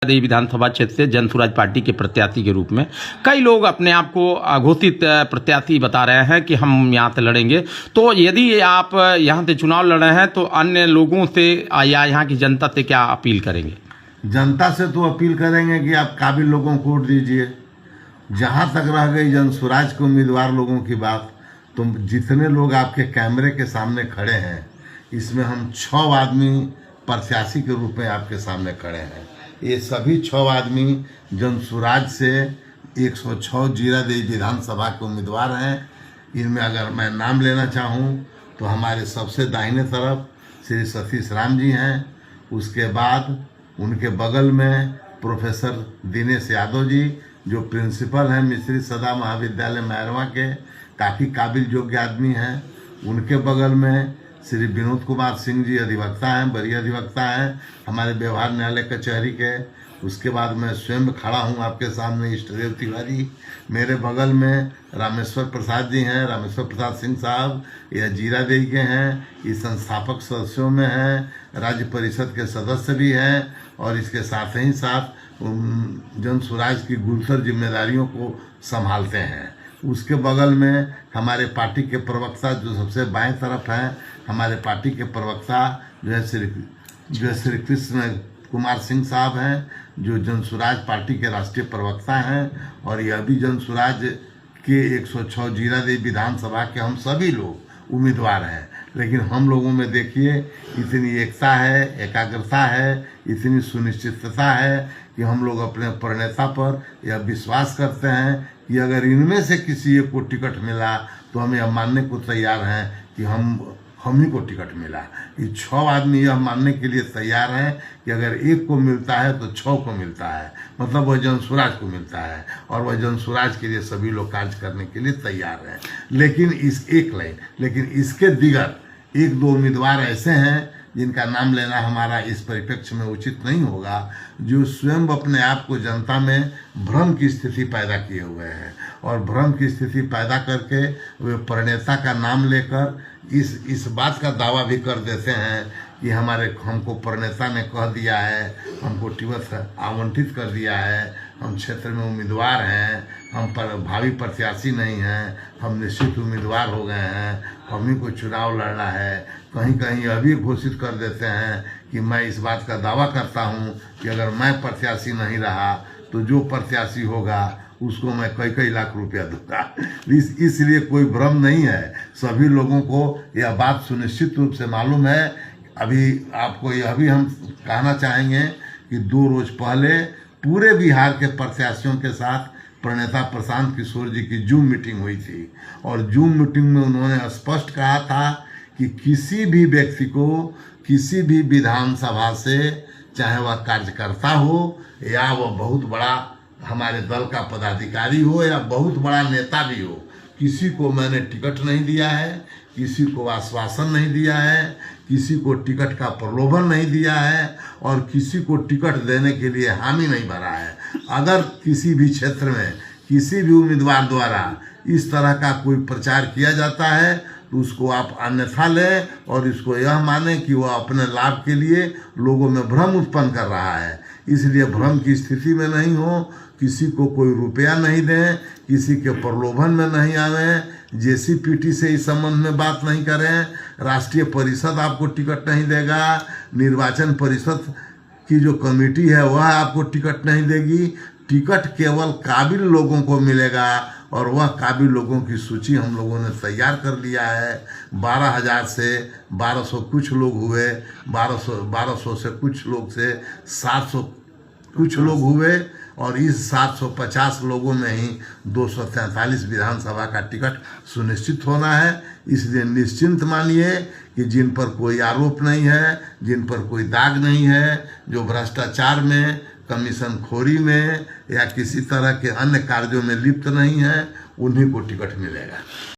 देवी विधानसभा क्षेत्र से जन स्वराज पार्टी के प्रत्याशी के रूप में कई लोग अपने आप को घोषित प्रत्याशी बता रहे हैं कि हम यहाँ से लड़ेंगे। तो यदि आप यहाँ से चुनाव लड़ रहे हैं तो अन्य लोगों से या यहाँ की जनता से क्या अपील करेंगे? जनता से तो अपील करेंगे कि आप काबिल लोगों को वोट दीजिए। जहाँ तक रह गई जन स्वराज के उम्मीदवार लोगों की बात, तो जितने लोग आपके कैमरे के सामने खड़े हैं, इसमें हम 6 आदमी प्रत्याशी के रूप में आपके सामने खड़े हैं। ये सभी 6 आदमी जन स्वराज से 106 जीरादेई विधानसभा के उम्मीदवार हैं। इनमें अगर मैं नाम लेना चाहूँ तो हमारे सबसे दाहिने तरफ श्री सतीश राम जी हैं। उसके बाद उनके बगल में प्रोफेसर दिनेश यादव जी, जो प्रिंसिपल हैं मिश्री सदा महाविद्यालय मैरवा के, काफ़ी काबिल योग्य आदमी हैं। उनके बगल में श्री विनोद कुमार सिंह जी अधिवक्ता हैं, वरीय अधिवक्ता हैं हमारे व्यवहार न्यायालय कचहरी के। उसके बाद मैं स्वयं खड़ा हूं आपके सामने, इष्टदेव तिवारी। मेरे बगल में रामेश्वर प्रसाद जी हैं, रामेश्वर प्रसाद सिंह साहब, यह जीरादेई के हैं, ये संस्थापक सदस्यों में हैं, राज्य परिषद के सदस्य भी हैं और इसके साथ ही साथ जन स्वराज की गुरुतर जिम्मेदारियों को संभालते हैं। उसके बगल में हमारे पार्टी के प्रवक्ता जो सबसे बाएं तरफ हैं, हमारे पार्टी के प्रवक्ता जो है श्री कृष्ण कुमार सिंह साहब हैं, जो जन स्वराज पार्टी के राष्ट्रीय प्रवक्ता हैं। और यह भी जन स्वराज के 106 जीरादेई विधानसभा के हम सभी लोग उम्मीदवार हैं। लेकिन हम लोगों में देखिए इतनी एकता है, एकाग्रता है, इतनी सुनिश्चितता है कि हम लोग अपने प्रणेता पर यह विश्वास करते हैं कि अगर इनमें से किसी एक को टिकट मिला तो हम यह मानने को तैयार हैं कि हम ही को टिकट मिला। ये 6 आदमी यह मानने के लिए तैयार हैं कि अगर एक को मिलता है तो 6 को मिलता है, मतलब वह जन स्वराज को मिलता है और वह जन स्वराज के लिए सभी लोग कार्य करने के लिए तैयार हैं। लेकिन इसके दिगर 1-2 उम्मीदवार ऐसे हैं जिनका नाम लेना हमारा इस परिप्रेक्ष्य में उचित नहीं होगा, जो स्वयं अपने आप को जनता में भ्रम की स्थिति पैदा किए हुए हैं और भ्रम की स्थिति पैदा करके वे प्रणेता का नाम लेकर इस बात का दावा भी कर देते हैं कि हमको प्रणेता ने कह दिया है, हमको टिकट आवंटित कर दिया है, हम क्षेत्र में उम्मीदवार हैं, हम पर भावी प्रत्याशी नहीं हैं, हम निश्चित उम्मीदवार हो गए हैं, हम ही को चुनाव लड़ना है। कहीं कहीं यह भी घोषित कर देते हैं कि मैं इस बात का दावा करता हूं कि अगर मैं प्रत्याशी नहीं रहा तो जो प्रत्याशी होगा उसको मैं कई लाख रुपया दूंगा। इसलिए कोई भ्रम नहीं है, सभी लोगों को यह बात सुनिश्चित रूप से मालूम है। अभी आपको यह भी हम कहना चाहेंगे कि 2 रोज पहले पूरे बिहार के प्रत्याशियों के साथ प्रणेता प्रशांत किशोर जी की जूम मीटिंग हुई थी और जूम मीटिंग में उन्होंने स्पष्ट कहा था कि किसी भी व्यक्ति को किसी भी विधानसभा से, चाहे वह कार्यकर्ता हो या वह बहुत बड़ा हमारे दल का पदाधिकारी हो या बहुत बड़ा नेता भी हो, किसी को मैंने टिकट नहीं दिया है, किसी को आश्वासन नहीं दिया है, किसी को टिकट का प्रलोभन नहीं दिया है और किसी को टिकट देने के लिए हामी नहीं भरा है। अगर किसी भी क्षेत्र में किसी भी उम्मीदवार द्वारा इस तरह का कोई प्रचार किया जाता है तो उसको आप अन्यथा लें और इसको यह माने कि वह अपने लाभ के लिए लोगों में भ्रम उत्पन्न कर रहा है। इसलिए भ्रम की स्थिति में नहीं हो, किसी को कोई रुपया नहीं दें, किसी के प्रलोभन में नहीं आवें, जेसीपीटी से इस संबंध में बात नहीं करें, राष्ट्रीय परिषद आपको टिकट नहीं देगा, निर्वाचन परिषद की जो कमेटी है वह आपको टिकट नहीं देगी। टिकट केवल काबिल लोगों को मिलेगा और वह काबिल लोगों की सूची हम लोगों ने तैयार कर लिया है। 12,000 से 1200 कुछ लोग हुए, 1200 से कुछ लोग से 700 कुछ लोग हुए और इस 750 लोगों में ही 243 विधानसभा का टिकट सुनिश्चित होना है। इसलिए निश्चिंत मानिए कि जिन पर कोई आरोप नहीं है, जिन पर कोई दाग नहीं है, जो भ्रष्टाचार में, कमीशन खोरी में या किसी तरह के अन्य कार्यों में लिप्त नहीं है, उन्हीं को टिकट मिलेगा।